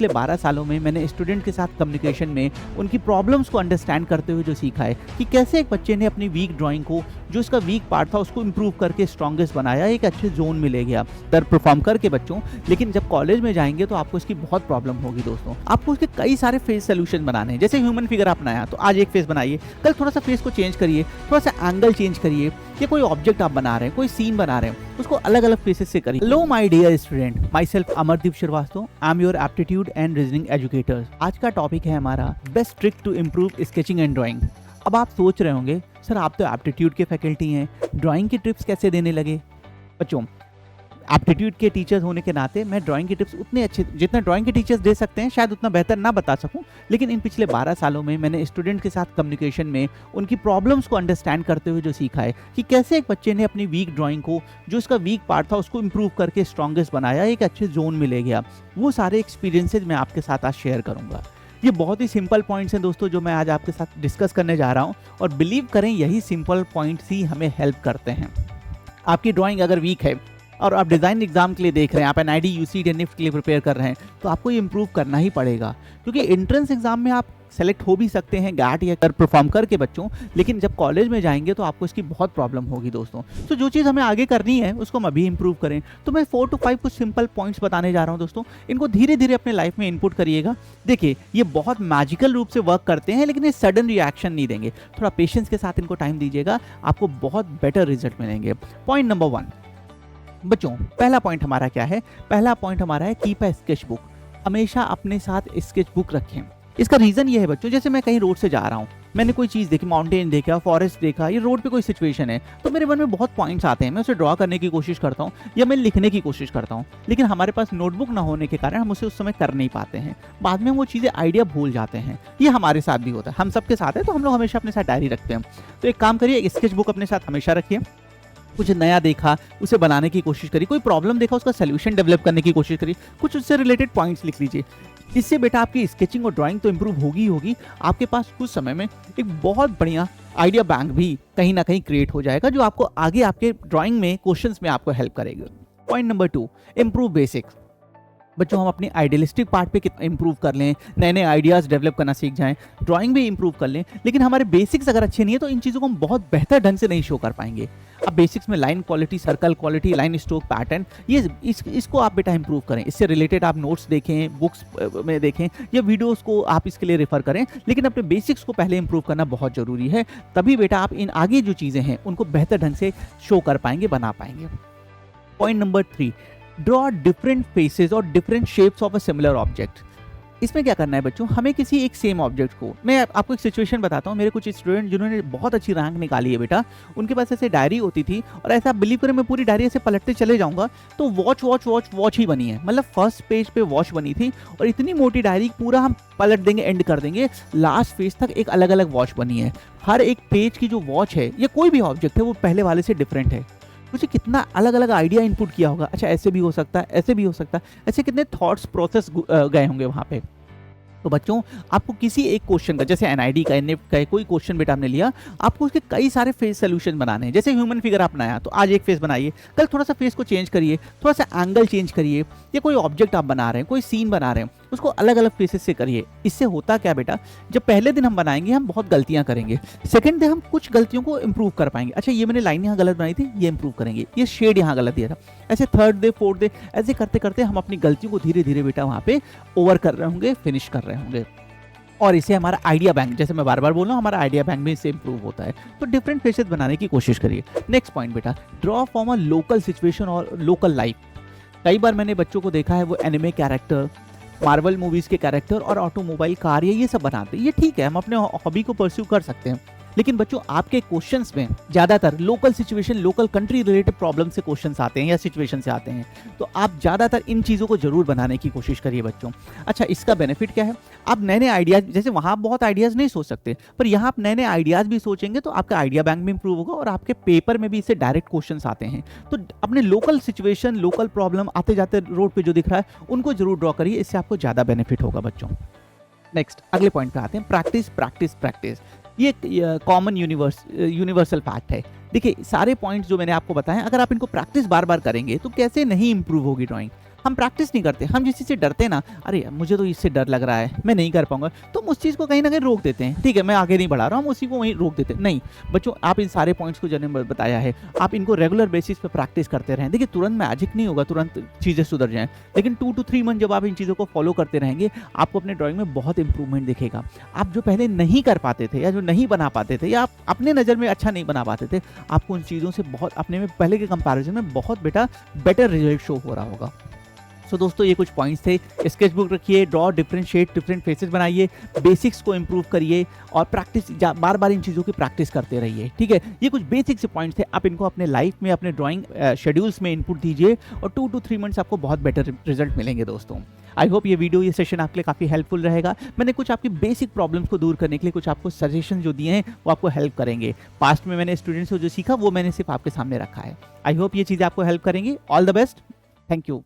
पिछले 12 सालों में मैंने स्टूडेंट के साथ कम्युनिकेशन में उनकी प्रॉब्लम्स को अंडरस्टैंड करते हुए जो सीखा है कि कैसे एक बच्चे ने अपनी वीक ड्राइंग को, जो उसका वीक पार्ट था, उसको इम्प्रूव करके स्ट्रॉन्गेस्ट बनाया, एक अच्छे जोन में ले गया दर परफॉर्म करके बच्चों। लेकिन जब कॉलेज में जाएंगे तो आपको इसकी बहुत प्रॉब्लम होगी दोस्तों। आपको उसके कई सारे फेस सोल्यूशन बनाने हैं। जैसे ह्यूमन फिगर आप बनाया तो आज एक फेस बनाइए, कल थोड़ा सा फेस को चेंज करिए, थोड़ा सा एंगल चेंज करिए, या कोई ऑब्जेक्ट आप बना रहे हैं, कोई सीन बना रहे हैं, उसको अलग अलग फेसेस से करिए। Hello my dear student, myself Amardeep Srivastava, I am your aptitude and reasoning educator. आज का टॉपिक है हमारा best trick to improve sketching and drawing. अब आप सोच रहे होंगे सर आप तो एप्टीट्यूड के फैकल्टी हैं, ड्राइंग की टिप्स कैसे देने लगे? बच्चों, एप्टीट्यूड के टीचर्स होने के नाते मैं ड्राइंग की टिप्स उतने अच्छे, जितना ड्राइंग के टीचर्स दे सकते हैं शायद उतना बेहतर ना बता सकूं, लेकिन इन पिछले 12 सालों में मैंने स्टूडेंट के साथ कम्युनिकेशन में उनकी प्रॉब्लम्स को अंडरस्टैंड करते हुए जो सीखा है कि कैसे एक बच्चे ने अपनी वीक ड्राइंग को, जो उसका वीक पार्ट था, उसको इम्प्रूव करके स्ट्रॉन्गेस्ट बनाया, एक अच्छे जोन में ले गया। वो सारे एक्सपीरियंसेज मैं आपके साथ आज शेयर करूँगा। ये बहुत ही सिंपल पॉइंट्स हैं दोस्तों जो मैं आज आपके साथ डिस्कस करने जा रहा हूँ, और बिलीव करें यही सिंपल पॉइंट्स ही हमें हेल्प करते हैं। आपकी ड्राइंग अगर वीक है और आप डिज़ाइन एग्जाम के लिए देख रहे हैं, आप एनआईडी, यूसीडी, निफ्ट के लिए प्रिपेयर कर रहे हैं, तो आपको ये इंप्रूव करना ही पड़ेगा, क्योंकि एंट्रेंस एग्जाम में आप सेलेक्ट हो भी सकते हैं गैट या कर परफॉर्म करके बच्चों, लेकिन जब कॉलेज में जाएंगे तो आपको इसकी बहुत प्रॉब्लम होगी दोस्तों। तो जो चीज़ हमें आगे करनी है उसको हम अभी इंप्रूव करें। तो मैं 4 to 5 कुछ सिंपल पॉइंट्स बताने जा रहा हूं दोस्तों, इनको धीरे धीरे अपने लाइफ में इनपुट करिएगा। देखिए ये बहुत मैजिकल रूप से वर्क करते हैं, लेकिन ये सडन रिएक्शन नहीं देंगे। थोड़ा पेशेंस के साथ इनको टाइम दीजिएगा, आपको बहुत बेटर रिजल्ट मिलेंगे। पॉइंट नंबर 1 बच्चों, पहला पॉइंट हमारा क्या है? पहला पॉइंट हमारा है कीप अ स्केच बुक। हमेशा अपने साथ स्केच बुक रखें। इसका रीजन ये है बच्चों, जैसे मैं कहीं रोड से जा रहा हूँ, मैंने कोई चीज़ देखी, माउंटेन देखा, फॉरेस्ट देखा, ये रोड पे कोई सिचुएशन है, तो मेरे मन में बहुत पॉइंट्स आते हैं, मैं उसे ड्रॉ करने की कोशिश करता हूँ या मैं लिखने की कोशिश करता हूँ, लेकिन हमारे पास नोटबुक ना होने के कारण हम उसे उस समय कर नहीं पाते हैं। बाद में हम वो चीज़ें आइडिया भूल जाते हैं। ये हमारे साथ भी होता है, हम सबके साथ है, तो हम लोग हमेशा अपने साथ डायरी रखते हैं। तो एक काम करिए, एक स्केच बुक अपने साथ हमेशा रखिए। कुछ नया देखा उसे बनाने की कोशिश करिए, कोई प्रॉब्लम देखा उसका सोल्यूशन डेवलप करने की कोशिश करिए, कुछ उससे रिलेटेड पॉइंट्स लिख लीजिए। इससे बेटा आपकी स्केचिंग और ड्राइंग तो इंप्रूव होगी ही होगी, आपके पास कुछ समय में एक बहुत बढ़िया आइडिया बैंक भी कहीं ना कहीं क्रिएट हो जाएगा, जो आपको आगे आपके ड्राइंग में क्वेश्चंस में आपको हेल्प करेगा। Point number 2, improve basics. बच्चों, हम अपने आइडियलिस्टिक पार्ट पे कितना इंप्रूव कर लें, नए नए आइडियाज़ डेवलप करना सीख जाएं, ड्राइंग भी इंप्रूव कर लें, लेकिन हमारे बेसिक्स अगर अच्छे नहीं है तो इन चीज़ों को हम बहुत बेहतर ढंग से नहीं शो कर पाएंगे। अब बेसिक्स में line quality, circle quality, line stroke pattern, ये इसको आप बेटा इंप्रूव करें। इससे रिलेटेड आप नोट्स देखें, बुक्स में देखें या वीडियोज़ को आप इसके लिए रेफर करें, लेकिन अपने बेसिक्स को पहले इंप्रूव करना बहुत ज़रूरी है। तभी बेटा आप इन आगे जो चीज़ें हैं उनको बेहतर ढंग से शो कर पाएंगे, बना पाएंगे। Point number 3, draw different faces और different shapes of a similar object. इसमें क्या करना है बच्चों, हमें किसी एक सेम ऑब्जेक्ट को, मैं आपको एक सिचुएशन बताता हूँ। मेरे कुछ स्टूडेंट जिन्होंने बहुत अच्छी रैंक निकाली है बेटा, उनके पास ऐसे डायरी होती थी, और ऐसा बिलीव करें मैं पूरी डायरी ऐसे पलटते चले जाऊँगा तो वॉच वॉच वॉच वॉच ही बनी है। मतलब फर्स्ट पेज पे वॉच बनी थी, और इतनी मोटी डायरी पूरा हम पलट देंगे, एंड कर देंगे, लास्ट पेज तक एक अलग अलग वॉच बनी है। हर एक पेज की जो वॉच है या कोई भी ऑब्जेक्ट है वो पहले वाले से डिफरेंट है। मुझे कितना अलग अलग आइडिया इनपुट किया होगा, अच्छा ऐसे भी हो सकता है, ऐसे भी हो सकता है, ऐसे कितने थॉट्स प्रोसेस गए होंगे वहाँ पे। तो बच्चों, आपको किसी एक क्वेश्चन का, जैसे एनआईडी का, निफ्ट का, कोई क्वेश्चन बेटा आपने लिया, आपको उसके कई सारे फेस सोल्यूशन बनाने हैं। जैसे ह्यूमन फिगर आप बनाया तो आज एक फेस बनाइए, कल थोड़ा सा फेस को चेंज करिए, थोड़ा सा एंगल चेंज करिए, या कोई ऑब्जेक्ट आप बना रहे हैं, कोई सीन बना रहे हैं, उसको अलग अलग फेसेस से करिए। इससे होता क्या बेटा, जब पहले दिन हम बनाएंगे हम बहुत गलतियां करेंगे, सेकंड दिन हम कुछ गलतियों को इंप्रूव कर पाएंगे। अच्छा ये मैंने लाइन यहाँ गलत बनाई थी, ये इंप्रूव करेंगे, ये शेड यहाँ गलत दिया था, ऐसे थर्ड डे फोर्थ डे ऐसे करते करते हम अपनी गलतियों को धीरे धीरे बेटा वहाँ पे ओवर कर रहे होंगे, फिनिश कर रहे होंगे। और इसे हमारा आइडिया बैंक, जैसे मैं बार बार बोल रहा हूँ, हमारा आइडिया बैंक भी इससे इंप्रूव होता है। तो डिफरेंट फेसेस बनाने की कोशिश करिए। नेक्स्ट पॉइंट बेटा, draw from a local situation और लोकल लाइफ। कई बार मैंने बच्चों को देखा है वो एनिमे कैरेक्टर, मार्वल मूवीज़ के कैरेक्टर और ऑटोमोबाइल, कार, ये सब बनाते हैं। ये ठीक है, हम अपने हॉबी को परस्यू कर सकते हैं, लेकिन बच्चों आपके क्वेश्चंस में ज़्यादातर local situation, local country related problem से क्वेश्चंस आते हैं या सिचुएशन से आते हैं, तो आप ज़्यादातर इन चीज़ों को जरूर बनाने की कोशिश करिए बच्चों। अच्छा, इसका बेनिफिट क्या है, आप नए नए आइडियाज़, जैसे वहाँ आप बहुत आइडियाज़ नहीं सोच सकते, पर यहाँ आप नए नए आइडियाज़ भी सोचेंगे तो आपका आइडिया बैंक भी इंप्रूव होगा, और आपके पेपर में भी इससे डायरेक्ट क्वेश्चंस आते हैं। तो अपने लोकल सिचुएशन, लोकल प्रॉब्लम, आते जाते रोड पर जो दिख रहा है उनको जरूर ड्रॉ करिए, इससे आपको ज़्यादा बेनिफिट होगा बच्चों। नेक्स्ट, अगले पॉइंट पे आते हैं, प्रैक्टिस प्रैक्टिस प्रैक्टिस। ये कॉमन यूनिवर्सल फैक्ट है। देखिए सारे पॉइंट्स जो मैंने आपको बताए, अगर आप इनको प्रैक्टिस बार बार करेंगे तो कैसे नहीं इंप्रूव होगी ड्राइंग। हम प्रैक्टिस नहीं करते, हम जिस चीज़ से डरते हैं ना, अरे यार मुझे तो इससे डर लग रहा है, मैं नहीं कर पाऊँगा, तो हम उस चीज़ को कहीं न कहीं रोक देते हैं। ठीक है, मैं आगे नहीं बढ़ा रहा हूँ, हम उसी को वहीं रोक देते हैं। नहीं, बच्चों आप इन सारे पॉइंट्स को मैंने बताया है, आप इनको रेगुलर बेसिस पे प्रैक्टिस करते रहें। देखिए तुरंत मैजिक नहीं होगा, तुरंत चीज़ें सुधर जाएँ, लेकिन 2 टू 3 मंथ जब आप इन चीज़ों को फॉलो करते रहेंगे, आपको अपने ड्राइंग में बहुत इंप्रूवमेंट दिखेगा। आप जो पहले नहीं कर पाते थे या जो नहीं बना पाते थे या आप अपने नज़र में अच्छा नहीं बना पाते थे, आपको उन चीज़ों से बहुत अपने में पहले के कंपैरिज़न में बहुत बेटर रिजल्ट शो हो रहा होगा। सो दोस्तों ये कुछ पॉइंट्स थे। स्केचबुक रखिए, ड्रॉ, डिफरेंशिएट, डिफरेंट फेसेस बनाइए, बेसिक्स को इम्प्रूव करिए और प्रैक्टिस बार बार इन चीज़ों की प्रैक्टिस करते रहिए। ठीक है, ये कुछ बेसिक से पॉइंट्स थे, आप इनको अपने लाइफ में अपने ड्राइंग शेड्यूल्स में इनपुट दीजिए और 2 टू 3 मंथ्स आपको बहुत बेटर रिजल्ट मिलेंगे दोस्तों। आई होप ये सेशन आपके लिए काफ़ी हेल्पफुल रहेगा। मैंने कुछ आपकी बेसिक प्रॉब्लम्स को दूर करने के लिए कुछ आपको सजेशन जो दिए हैं वो आपको हेल्प करेंगे। पास्ट में मैंने स्टूडेंट्स को जो सीखा वो मैंने सिर्फ आपके सामने रखा है। आई होप ये चीज़ें आपको हेल्प करेंगी। All the best. Thank you.